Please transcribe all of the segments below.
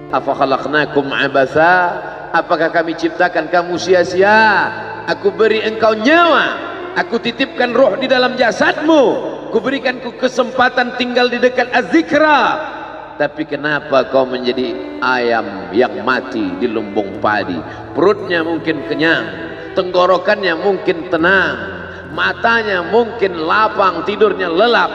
Afa khalaqnakum abatha, apakah kami ciptakan kamu sia-sia? Aku beri engkau nyawa, aku titipkan roh di dalam jasadmu, kuberikan kesempatan tinggal di dekat az-zikra, tapi kenapa kau menjadi ayam yang mati di lumbung padi? Perutnya mungkin kenyang, tenggorokannya mungkin tenang, matanya mungkin lapang, tidurnya lelap,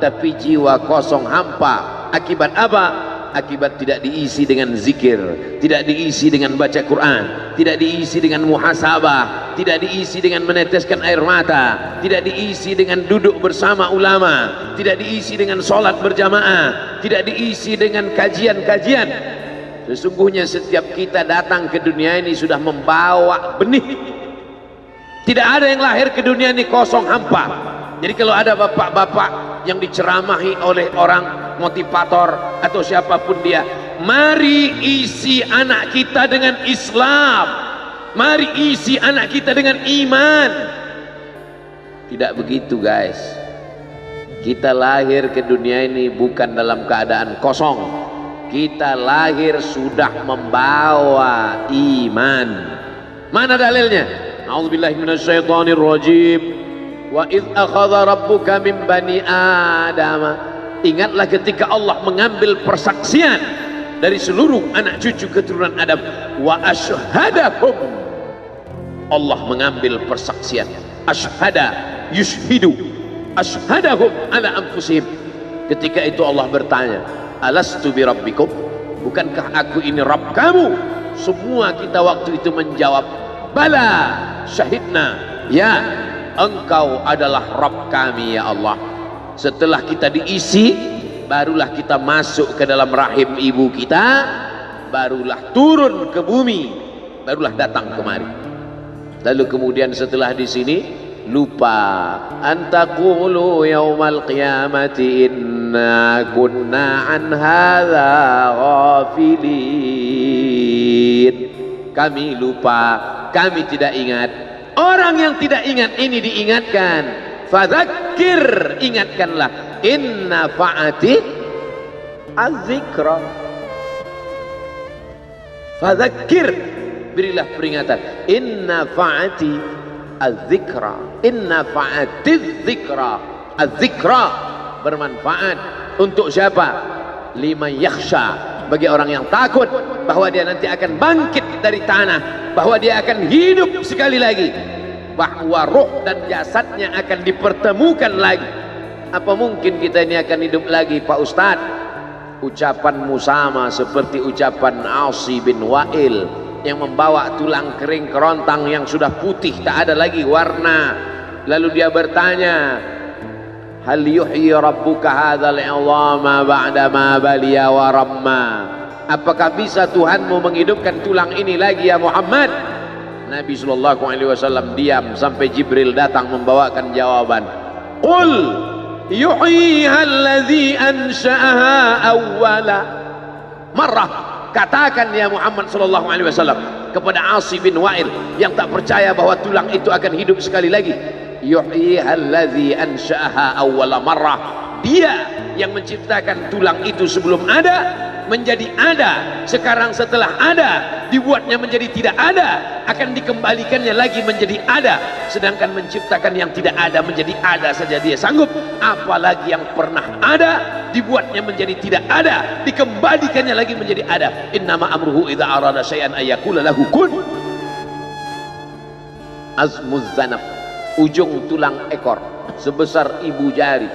tapi jiwa kosong hampa. Akibat apa? Akibat tidak diisi dengan zikir, tidak diisi dengan baca Quran, tidak diisi dengan muhasabah, tidak diisi dengan meneteskan air mata, tidak diisi dengan duduk bersama ulama, tidak diisi dengan sholat berjamaah, tidak diisi dengan kajian-kajian. Sesungguhnya setiap kita datang ke dunia ini sudah membawa benih. Tidak ada yang lahir ke dunia ini kosong hampa. Jadi kalau ada bapak-bapak yang diceramahi oleh orang motivator atau siapapun dia, mari isi anak kita dengan Islam, mari isi anak kita dengan iman. Tidak begitu guys. Kita lahir ke dunia ini bukan dalam keadaan kosong, kita lahir sudah membawa iman. Mana dalilnya? A'udzubillahi minasyaitonirrajim. Wa idz akhadha rabbuka min bani adama. Ingatlah ketika Allah mengambil persaksian dari seluruh anak cucu keturunan Adam. Wa asyhadahum, Allah mengambil persaksian. Asyhada yushhidu, asyhadahum ala anfusihim. Ketika itu Allah bertanya, alastu bi rabbikum, bukankah aku ini Rabb kamu? Semua kita waktu itu menjawab, bala syahidna, ya engkau adalah Rabb kami ya Allah. Setelah kita diisi, barulah kita masuk ke dalam rahim ibu kita, barulah turun ke bumi, barulah datang kemari. Lalu kemudian setelah di sini lupa, antaqulu yaumal qiyamati inna kunna an hadza ghafilin. Kami lupa, kami tidak ingat. Orang yang tidak ingat ini diingatkan. Fadzakir, ingatkanlah. Inna fa'ati az-zikra. Fadzakir, berilah peringatan. Inna fa'ati az-zikra. Inna fa'ati az-zikra. Az-zikra bermanfaat untuk siapa? Liman yakhsha, bagi orang yang takut bahwa dia nanti akan bangkit dari tanah, bahwa dia akan hidup sekali lagi, bahwa roh dan jasadnya akan dipertemukan lagi. Apa mungkin kita ini akan hidup lagi Pak Ustadz? Ucapanmu sama seperti ucapan Asi bin Wa'il yang membawa tulang kering kerontang yang sudah putih, tak ada lagi warna. Lalu dia bertanya, hal yuhyi rabbuka hadzal 'idhama ba'da ma baliya wa ramma. Apakah bisa Tuhanmu menghidupkan tulang ini lagi ya Muhammad? Nabi sallallahu alaihi wasallam diam sampai Jibril datang membawakan jawaban. Qul yuhyiha alladzi ansha'aha awwala marrah. Katakan ya Muhammad sallallahu alaihi wasallam kepada Asi bin Wa'il yang tak percaya bahwa tulang itu akan hidup sekali lagi. Yuhyiha alladzi ansha'aha awwala marrah. Dia yang menciptakan tulang itu sebelum ada menjadi ada, sekarang setelah ada dibuatnya menjadi tidak ada, akan dikembalikannya lagi menjadi ada. Sedangkan menciptakan yang tidak ada menjadi ada saja dia sanggup, apalagi yang pernah ada dibuatnya menjadi tidak ada, dikembalikannya lagi menjadi ada. Innama amruhu idza arada syai'an ayyaqula lahu kun. Azmuz zanab, ujung tulang ekor sebesar ibu jari,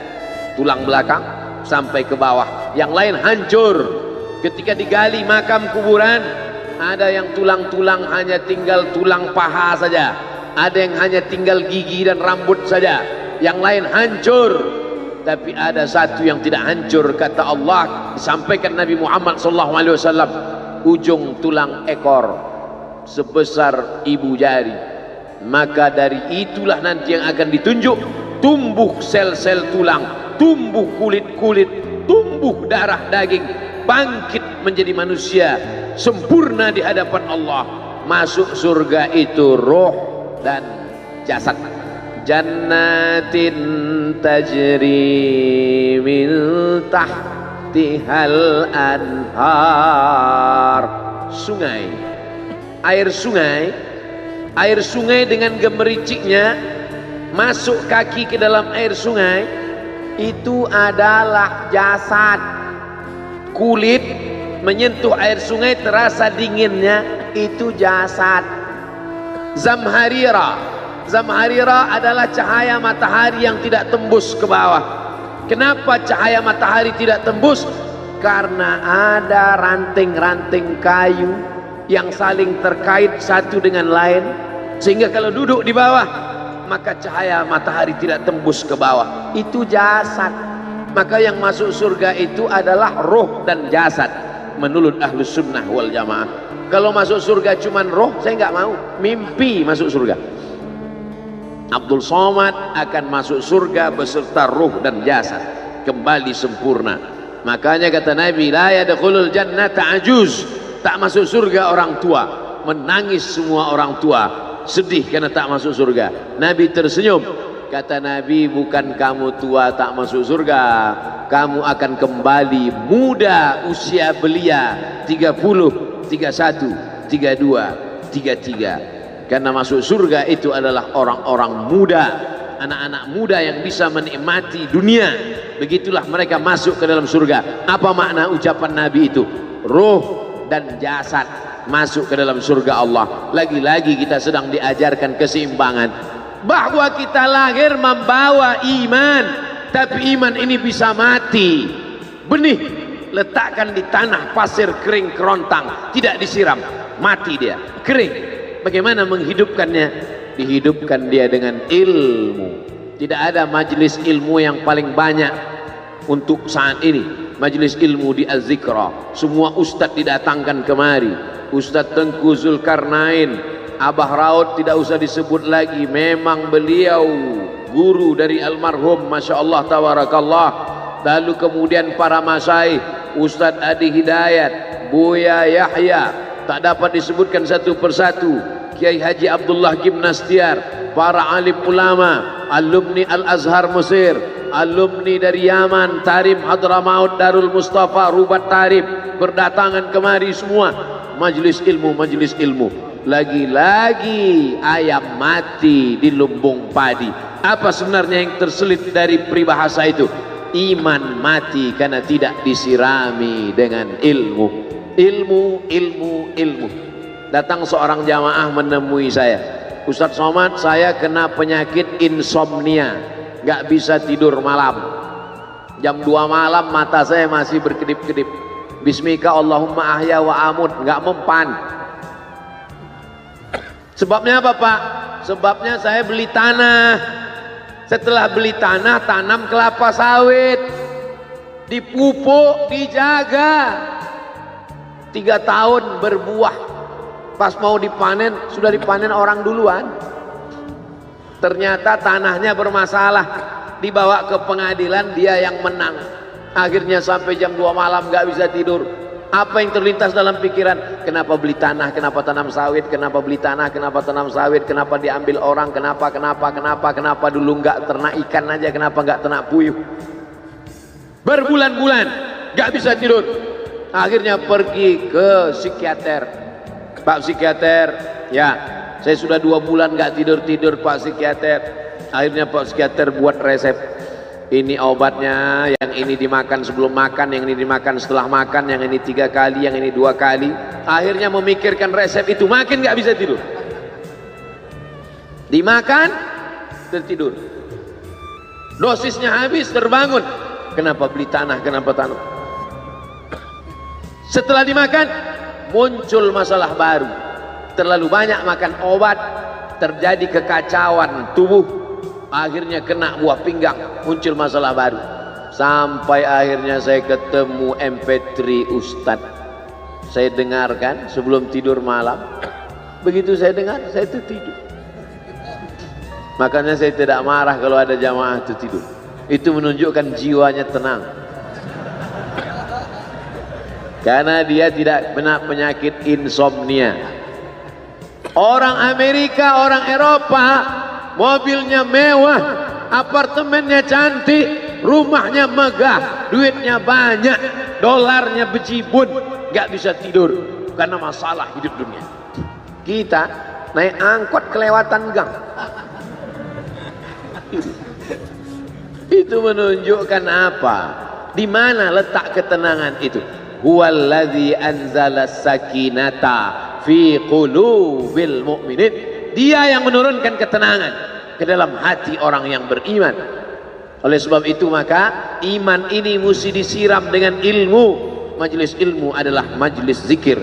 tulang belakang sampai ke bawah, yang lain hancur. Ketika digali makam kuburan, ada yang tulang-tulang hanya tinggal tulang paha saja, ada yang hanya tinggal gigi dan rambut saja, yang lain hancur. Tapi ada satu yang tidak hancur, kata Allah, disampaikan Nabi Muhammad SAW, ujung tulang ekor sebesar ibu jari. Maka dari itulah nanti yang akan ditunjuk, tumbuh sel-sel tulang, tumbuh kulit-kulit, tumbuh darah daging, bangkit menjadi manusia sempurna di hadapan Allah. Masuk surga itu roh dan jasad. Jannatin tajri min tihal anhar. Sungai, air sungai dengan gemericiknya masuk kaki ke dalam air sungai, itu adalah jasad. Kulit menyentuh air sungai terasa dinginnya, itu jasad. Zamharira adalah cahaya matahari yang tidak tembus ke bawah. Kenapa cahaya matahari tidak tembus? Karena ada ranting-ranting kayu yang saling terkait satu dengan lain, sehingga kalau duduk di bawah maka cahaya matahari tidak tembus ke bawah. Itu jasad. Maka yang masuk surga itu adalah roh dan jasad menurut Ahlus Sunnah wal Jamaah. Kalau masuk surga cuman roh, saya nggak mau. Mimpi masuk surga. Abdul Somad akan masuk surga beserta roh dan jasad, kembali sempurna. Makanya kata Nabi, la yadkhulul jannata ajuz, tak masuk surga orang tua. Menangis semua orang tua, sedih karena tak masuk surga. Nabi tersenyum, kata Nabi, bukan kamu tua tak masuk surga, kamu akan kembali muda usia belia 30, 31, 32, 33. Karena masuk surga itu adalah orang-orang muda, anak-anak muda yang bisa menikmati dunia. Begitulah mereka masuk ke dalam surga. Apa makna ucapan Nabi itu? Ruh dan jasad masuk ke dalam surga Allah. Lagi-lagi kita sedang diajarkan keseimbangan, bahwa kita lahir membawa iman, tapi iman ini bisa mati. Benih letakkan di tanah pasir kering kerontang, tidak disiram, mati dia, kering. Bagaimana menghidupkannya? Dihidupkan dia dengan ilmu. Tidak ada majelis ilmu yang paling banyak untuk saat ini. Majelis ilmu di Az-Zikra, semua ustadz didatangkan kemari. Ustadz Tengku Zulkarnain, Abah Raud tidak usah disebut lagi, memang beliau guru dari almarhum, Masya Allah tabarakallah. Lalu kemudian para masyaikh, Ustadz Adi Hidayat, Buya Yahya, tak dapat disebutkan satu persatu. Kiai Haji Abdullah Gimnastiar, para alim ulama, alumni Al-Azhar Mesir, alumni dari Yaman, Tarim Hadramaut, Darul Mustafa, Rubat Tarif, berdatangan kemari semua. Majelis ilmu, majelis ilmu. Lagi-lagi ayam mati di lumbung padi. Apa sebenarnya yang terselip dari peribahasa itu? Iman mati karena tidak disirami dengan ilmu. Ilmu, ilmu, ilmu. Datang seorang jamaah menemui saya, Ustadz Somad, saya kena penyakit insomnia, gak bisa tidur malam. Jam 2 malam mata saya masih berkedip-kedip. Bismika Allahumma ahya wa amut, gak mempan. Sebabnya apa Pak? Sebabnya saya beli tanah. Setelah beli tanah, tanam kelapa sawit, dipupuk, dijaga, 3 tahun berbuah. Pas mau dipanen, sudah dipanen orang duluan. Ternyata tanahnya bermasalah, dibawa ke pengadilan, dia yang menang. Akhirnya sampai jam 2 malam gak bisa tidur. Apa yang terlintas dalam pikiran? Kenapa beli tanah, kenapa tanam sawit, kenapa beli tanah, kenapa tanam sawit, kenapa diambil orang, kenapa dulu gak ternak ikan aja, kenapa gak ternak puyuh. Berbulan-bulan gak bisa tidur. Akhirnya pergi ke psikiater. Pak psikiater, ya saya sudah 2 bulan gak tidur-tidur Pak psikiater. Akhirnya Pak psikiater buat resep. Ini obatnya, yang ini dimakan sebelum makan, yang ini dimakan setelah makan, yang ini 3 kali, yang ini 2 kali. Akhirnya memikirkan resep itu, makin gak bisa tidur. Dimakan, tertidur. Dosisnya habis, terbangun. Kenapa beli tanah, kenapa tanam? Setelah dimakan, muncul masalah baru. Terlalu banyak makan obat, terjadi kekacauan tubuh, akhirnya kena buah pinggang, muncul masalah baru. Sampai akhirnya saya ketemu MP3 Ustadz, saya dengarkan sebelum tidur malam. Begitu saya dengar, saya tertidur. Makanya saya tidak marah kalau ada jamaah tertidur. Itu menunjukkan jiwanya tenang, karena dia tidak kena penyakit insomnia. Orang Amerika, orang Eropa, mobilnya mewah, apartemennya cantik, rumahnya megah, duitnya banyak, dolarnya bejibun, gak bisa tidur karena masalah hidup dunia. Kita naik angkot kelewatan gang. Itu menunjukkan apa? Di mana letak ketenangan itu? Huwallazi anzala sakinata fi qulubil mu'minin. Dia yang menurunkan ketenangan ke dalam hati orang yang beriman. Oleh sebab itu maka iman ini mesti disiram dengan ilmu. Majelis ilmu adalah majelis zikir.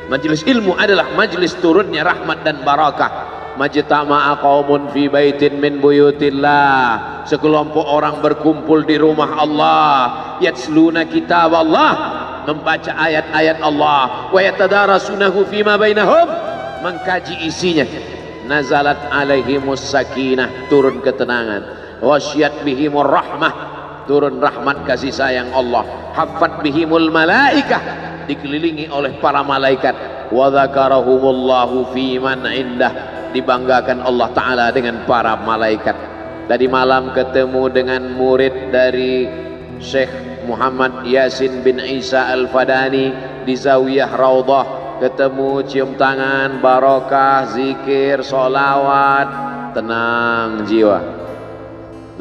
Majelis ilmu adalah majelis turunnya rahmat dan barakah. Majtama'a qaumun fi baitin min buyutillah. Sekelompok orang berkumpul di rumah Allah, yatsluna kitab Allah, membaca ayat-ayat Allah, wa yatadarasunahu fima bainahum, mengkaji isinya. Nazalat alaihimus sakinah, turun ketenangan. Wasyat bihimur rahmah, turun rahmat kasih sayang Allah. Haffat bihimul malaikah, dikelilingi oleh para malaikat. Wa dzakarahumullahu fi man indah, dibanggakan Allah Ta'ala dengan para malaikat. Tadi malam ketemu dengan murid dari Syekh Muhammad Yasin bin Isa Al-Fadani di Zawiyah Raudhah. Ketemu, cium tangan, barokah, zikir, sholawat, tenang jiwa.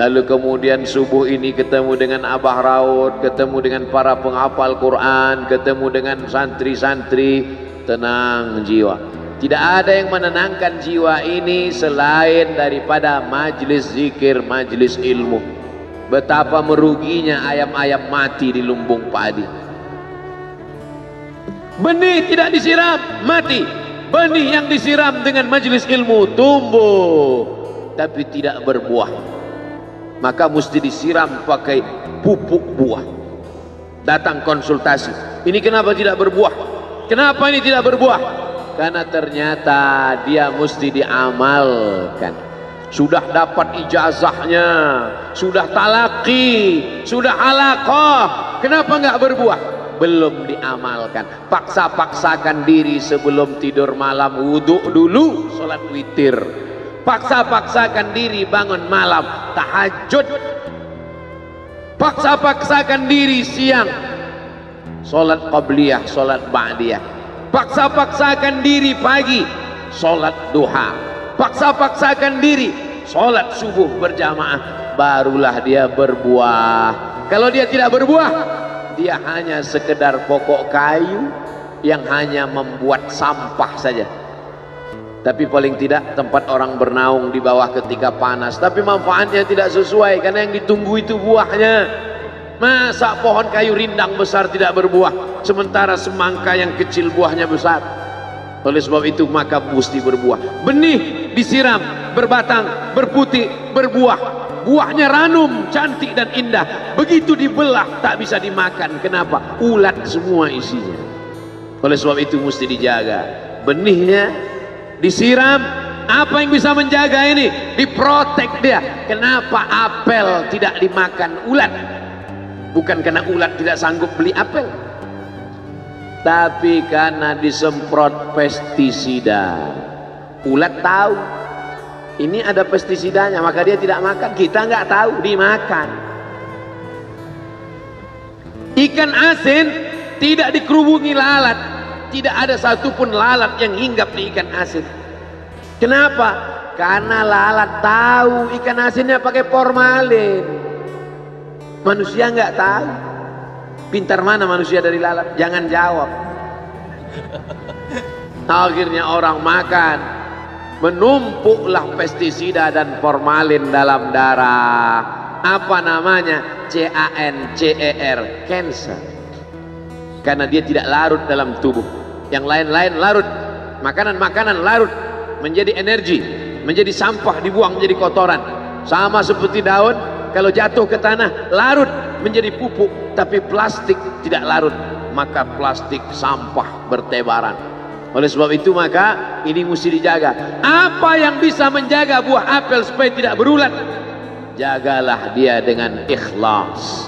Lalu kemudian subuh ini ketemu dengan Abah Raud, ketemu dengan para penghafal Quran, ketemu dengan santri-santri, tenang jiwa. Tidak ada yang menenangkan jiwa ini selain daripada majlis zikir, majlis ilmu. Betapa meruginya ayam-ayam mati di lumbung padi. Benih tidak disiram, mati. Benih yang disiram dengan majlis ilmu tumbuh, tapi tidak berbuah. Maka mesti disiram pakai pupuk buah. Datang konsultasi, ini kenapa tidak berbuah? Kenapa ini tidak berbuah? Karena ternyata dia mesti diamalkan. Sudah dapat ijazahnya, sudah talaki, sudah halaqah, kenapa nggak berbuah? Belum diamalkan. Paksa-paksakan diri sebelum tidur malam, wudhu dulu, sholat witir. Paksa-paksakan diri bangun malam, tahajud. Paksa-paksakan diri siang, sholat qabliyah, sholat ba'diyah. Paksa-paksakan diri pagi, sholat duha. Paksa-paksakan diri, sholat subuh berjamaah. Barulah dia berbuah. Kalau dia tidak berbuah, dia hanya sekedar pokok kayu yang hanya membuat sampah saja. Tapi paling tidak tempat orang bernaung di bawah ketika panas. Tapi manfaatnya tidak sesuai karena yang ditunggu itu buahnya. Masa pohon kayu rindang besar tidak berbuah, sementara semangka yang kecil buahnya besar? Oleh sebab itu maka mesti berbuah. Benih disiram, berbatang, berputih, berbuah. Buahnya ranum, cantik dan indah. Begitu dibelah tak bisa dimakan. Kenapa? Ulat semua isinya. Oleh sebab itu mesti dijaga. Benihnya disiram. Apa yang bisa menjaga ini? Diprotek dia. Kenapa apel tidak dimakan ulat? Bukan karena ulat tidak sanggup beli apel, tapi karena disemprot pestisida. Ulat tahu ini ada pestisidanya, maka dia tidak makan. Kita nggak tahu, dimakan. Ikan asin tidak dikerubungi lalat. Tidak ada satupun lalat yang hinggap di ikan asin. Kenapa? Karena lalat tahu ikan asinnya pakai formalin. Manusia nggak tahu. Pintar mana manusia dari lalat? Jangan jawab. Akhirnya orang makan, menumpuklah pestisida dan formalin dalam darah. Apa namanya? CANCER, cancer. Karena dia tidak larut dalam tubuh. Yang lain-lain larut. Makanan-makanan larut menjadi energi, menjadi sampah, dibuang menjadi kotoran. Sama seperti daun, kalau jatuh ke tanah larut menjadi pupuk. Tapi plastik tidak larut, maka plastik sampah bertebaran. Oleh sebab itu maka ini mesti dijaga. Apa yang bisa menjaga buah apel supaya tidak berulat? Jagalah dia dengan ikhlas.